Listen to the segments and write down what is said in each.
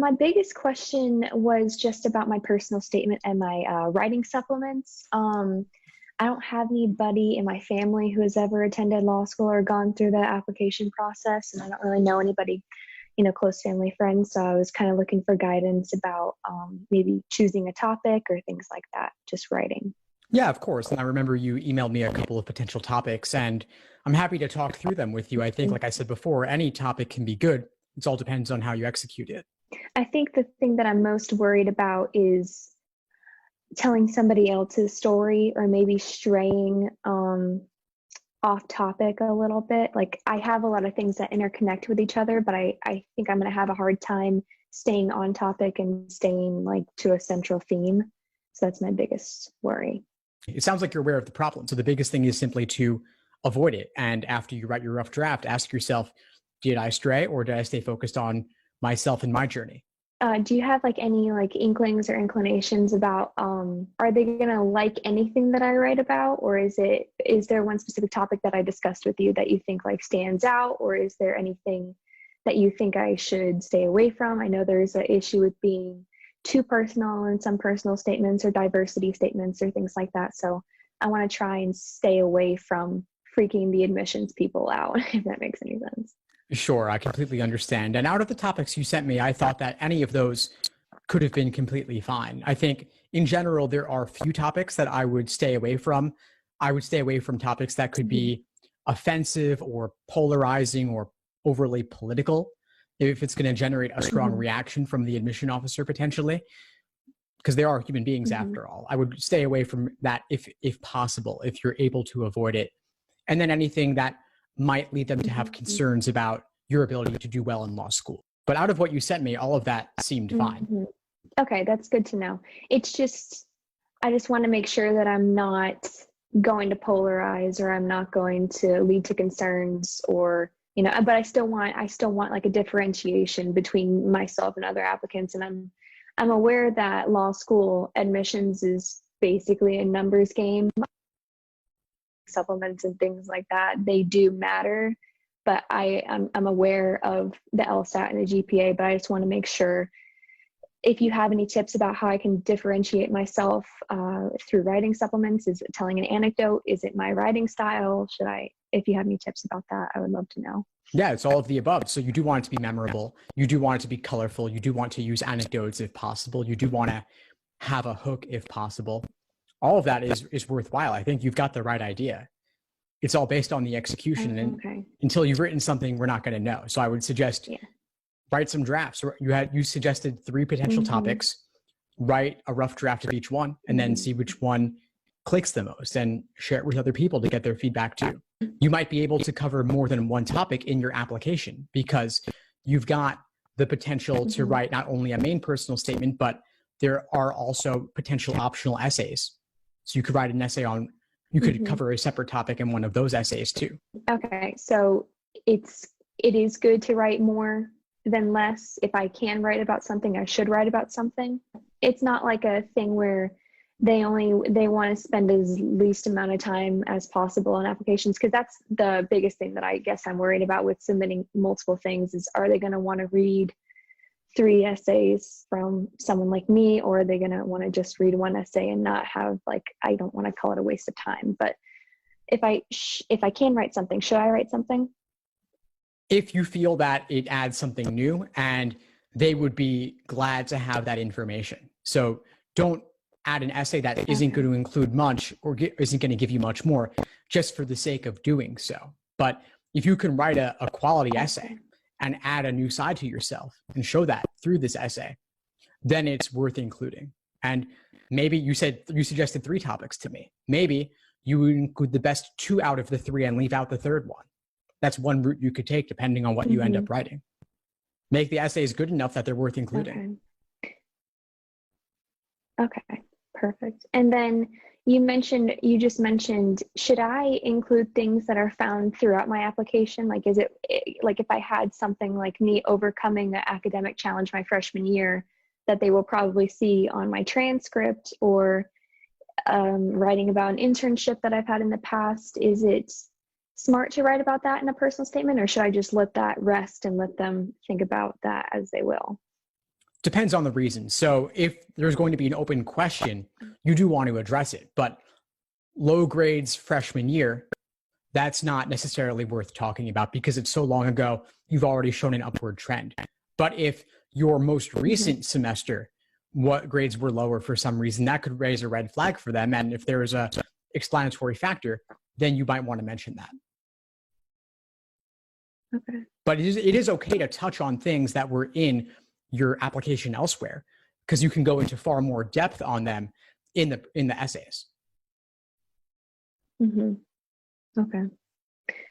My biggest question was just about my personal statement and my writing supplements. I don't have anybody in my family who has ever attended law school or gone through the application process, and I don't really know anybody, close family friends. So I was kind of looking for guidance about maybe choosing a topic or things like that, just writing. Yeah, of course. And I remember you emailed me a couple of potential topics, and I'm happy to talk through them with you. I think, like I said before, any topic can be good. It all depends on how you execute it. I think the thing that I'm most worried about is telling somebody else's story or maybe straying off topic a little bit. Like I have a lot of things that interconnect with each other, but I think I'm going to have a hard time staying on topic and staying like to a central theme. So that's my biggest worry. It sounds like you're aware of the problem. So the biggest thing is simply to avoid it. And after you write your rough draft, ask yourself, did I stray or did I stay focused on myself and my journey? Do you have like any like inklings or inclinations about are they gonna like anything that I write about, or is there one specific topic that I discussed with you that you think like stands out, or is there anything that you think I should stay away from? I know there's an issue with being too personal in some personal statements or diversity statements or things like that. So I want to try and stay away from freaking the admissions people out, if that makes any sense. Sure, I completely understand. And out of the topics you sent me, I thought that any of those could have been completely fine. I think in general, there are few topics that I would stay away from. I would stay away from topics that could be offensive or polarizing or overly political if it's going to generate a strong reaction from the admission officer potentially, because they are human beings after all. I would stay away from that if possible, if you're able to avoid it. And then anything that might lead them to have concerns about your ability to do well in law school. But out of what you sent me, all of that seemed fine. Okay, that's good to know. It's just, I just want to make sure that I'm not going to polarize or I'm not going to lead to concerns or, but I still want like a differentiation between myself and other applicants. And I'm aware that law school admissions is basically a numbers game. Supplements and things like that, they do matter, but I'm aware of the LSAT and the GPA, but I just want to make sure if you have any tips about how I can differentiate myself through writing supplements. Is it telling an anecdote? Is it my writing style? If you have any tips about that, I would love to know. Yeah, it's all of the above. So you do want it to be memorable. You do want it to be colorful. You do want to use anecdotes if possible. You do want to have a hook if possible. All of that is worthwhile. I think you've got the right idea. It's all based on the execution. And until you've written something, we're not going to know. So I would suggest write some drafts. You suggested 3 potential topics, write a rough draft of each one, and then see which one clicks the most and share it with other people to get their feedback too. You might be able to cover more than one topic in your application because you've got the potential to write not only a main personal statement, but there are also potential optional essays. So you could write an essay you could cover a separate topic in one of those essays too. Okay, so it is good to write more than less. If I can write about something, I should write about something. It's not like a thing where they want to spend as least amount of time as possible on applications, because that's the biggest thing that I guess I'm worried about with submitting multiple things is, are they going to want to read 3 essays from someone like me, or are they going to want to just read 1 essay and not have I don't want to call it a waste of time. But if I can write something, should I write something? If you feel that it adds something new and they would be glad to have that information. So don't add an essay that isn't going to include much or isn't going to give you much more just for the sake of doing so. But if you can write a quality essay and add a new side to yourself and show that through this essay, then it's worth including. And maybe you suggested 3 topics to me. Maybe you would include the best 2 out of the 3 and leave out the 3rd one. That's one route you could take depending on what you end up writing. Make the essays good enough that they're worth including. Okay, perfect. And then you just mentioned, should I include things that are found throughout my application? Like, is it like if I had something like me overcoming the academic challenge my freshman year that they will probably see on my transcript, or writing about an internship that I've had in the past, is it smart to write about that in a personal statement, or should I just let that rest and let them think about that as they will? Depends on the reason. So if there's going to be an open question, you do want to address it. But low grades freshman year, that's not necessarily worth talking about because it's so long ago, you've already shown an upward trend. But if your most recent semester, what grades were lower for some reason, that could raise a red flag for them. And if there is a explanatory factor, then you might want to mention that. Okay. But it is okay to touch on things that were in your application elsewhere, because you can go into far more depth on them in the essays. Okay.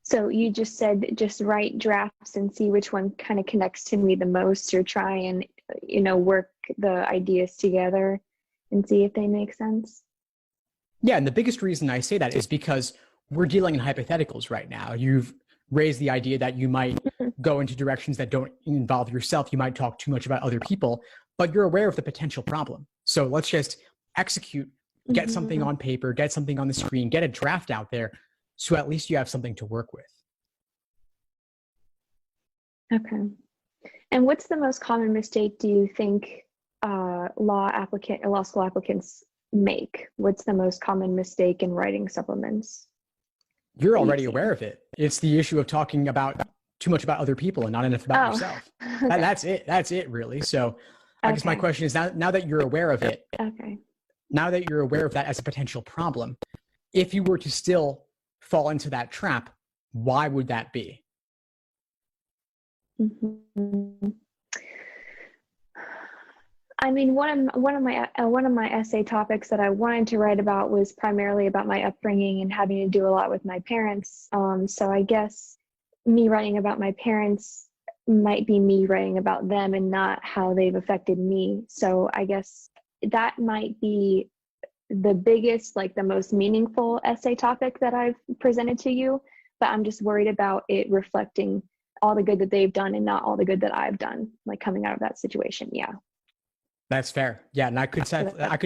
So you just said just write drafts and see which one kind of connects to me the most, or try and, work the ideas together and see if they make sense. Yeah, and the biggest reason I say that is because we're dealing in hypotheticals right now. You've raised the idea that you might go into directions that don't involve yourself. You might talk too much about other people, but you're aware of the potential problem. So let's just execute, get something on paper, get something on the screen, get a draft out there, so at least you have something to work with. Okay. And what's the most common mistake do you think law school applicants make? What's the most common mistake in writing supplements? You're already aware of it. It's the issue of talking about too much about other people and not enough about yourself. Okay. That's it. That's it, really. So I guess my question is, now that you're aware of it, now that you're aware of that as a potential problem, if you were to still fall into that trap, why would that be? I mean, one of my essay topics that I wanted to write about was primarily about my upbringing and having to do a lot with my parents. So I guess me writing about my parents might be me writing about them and not how they've affected me. So I guess that might be the biggest, like the most meaningful essay topic that I've presented to you. But I'm just worried about it reflecting all the good that they've done and not all the good that I've done, like coming out of that situation. Yeah. That's fair. Yeah, and I could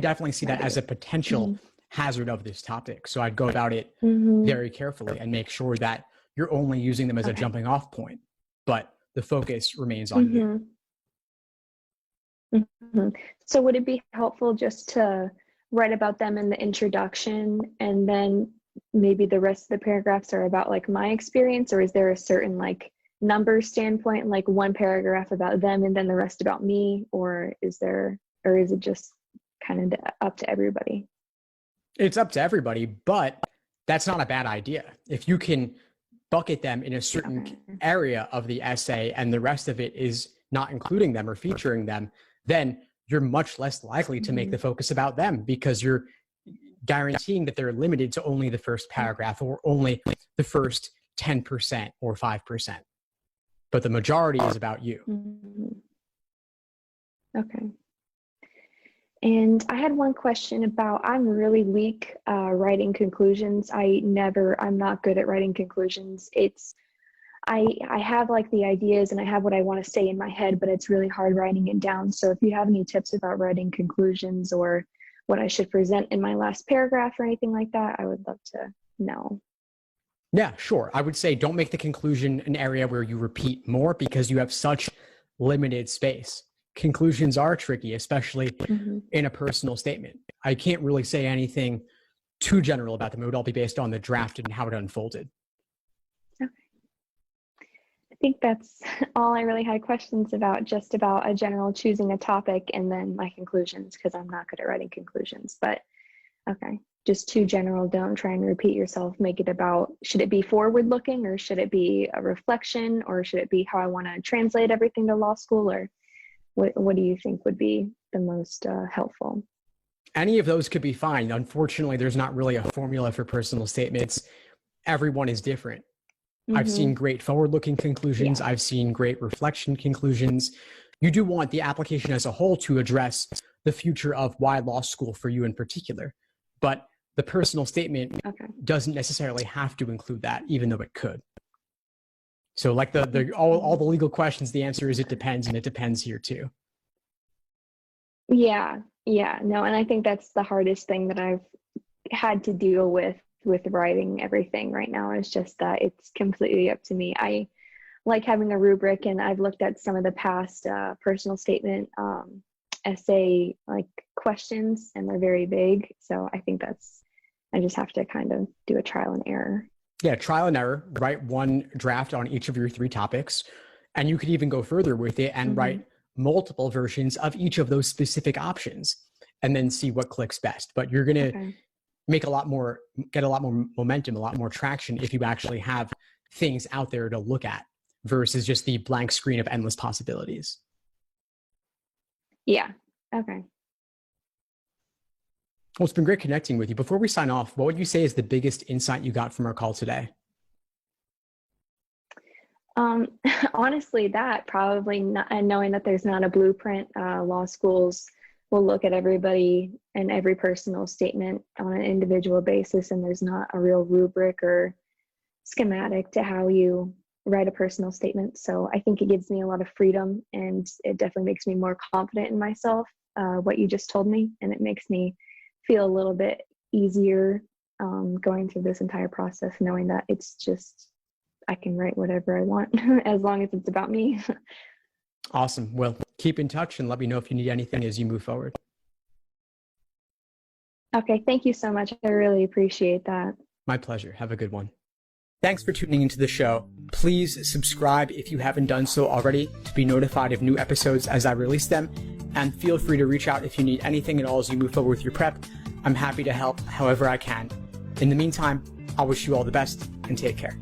definitely see that as a potential hazard of this topic. So I'd go about it very carefully and make sure that you're only using them as a jumping off point, but the focus remains on you. So would it be helpful just to write about them in the introduction and then maybe the rest of the paragraphs are about like my experience, or is there a certain like number standpoint, like one paragraph about them and then the rest about me, or is it just kind of up to everybody? It's up to everybody, but that's not a bad idea. If you can bucket them in a certain area of the essay and the rest of it is not including them or featuring them, then you're much less likely to make the focus about them, because you're guaranteeing that they're limited to only the first paragraph or only the first 10% or 5%. But the majority is about you. Okay. And I had one question about, I'm really weak writing conclusions. I'm not good at writing conclusions. I have like the ideas and I have what I want to say in my head, but it's really hard writing it down. So if you have any tips about writing conclusions or what I should present in my last paragraph or anything like that, I would love to know. Yeah, sure. I would say don't make the conclusion an area where you repeat more, because you have such limited space. Conclusions are tricky, especially in a personal statement. I can't really say anything too general about them. It would all be based on the draft and how it unfolded. Okay. I think that's all I really had questions about, just about a general choosing a topic and then my conclusions, because I'm not good at writing conclusions. But okay. Just too general, don't try and repeat yourself. Make it about, should it be forward looking, or should it be a reflection, or should it be how I want to translate everything to law school, or what do you think would be the most helpful? Any of those could be fine. Unfortunately, there's not really a formula for personal statements. Everyone is different. I've seen great forward looking conclusions. I've seen great reflection conclusions. You do want the application as a whole to address the future of why law school for you in particular. But the personal statement doesn't necessarily have to include that, even though it could. So like all the legal questions, the answer is it depends, and it depends here too. Yeah, no, and I think that's the hardest thing that I've had to deal with writing everything right now, is just that it's completely up to me. like having a rubric, and I've looked at some of the past personal statement essay like questions, and they're very vague. So I think I just have to kind of do a trial and error. Yeah, trial and error, write one draft on each of your 3 topics. And you could even go further with it and write multiple versions of each of those specific options and then see what clicks best. But you're going to get a lot more momentum, a lot more traction if you actually have things out there to look at versus just the blank screen of endless possibilities. Yeah. Okay. Well, it's been great connecting with you. Before we sign off, what would you say is the biggest insight you got from our call today? Honestly, that probably not, and knowing that there's not a blueprint. Law schools will look at everybody and every personal statement on an individual basis, and there's not a real rubric or schematic to how you write a personal statement. So I think it gives me a lot of freedom, and it definitely makes me more confident in myself, what you just told me, and it makes me feel a little bit easier going through this entire process, knowing that it's just, I can write whatever I want as long as it's about me. Awesome. Well, keep in touch and let me know if you need anything as you move forward. Okay. Thank you so much. I really appreciate that. My pleasure. Have a good one. Thanks for tuning into the show. Please subscribe if you haven't done so already to be notified of new episodes as I release them. And feel free to reach out if you need anything at all as you move forward with your prep. I'm happy to help however I can. In the meantime, I'll wish you all the best and take care.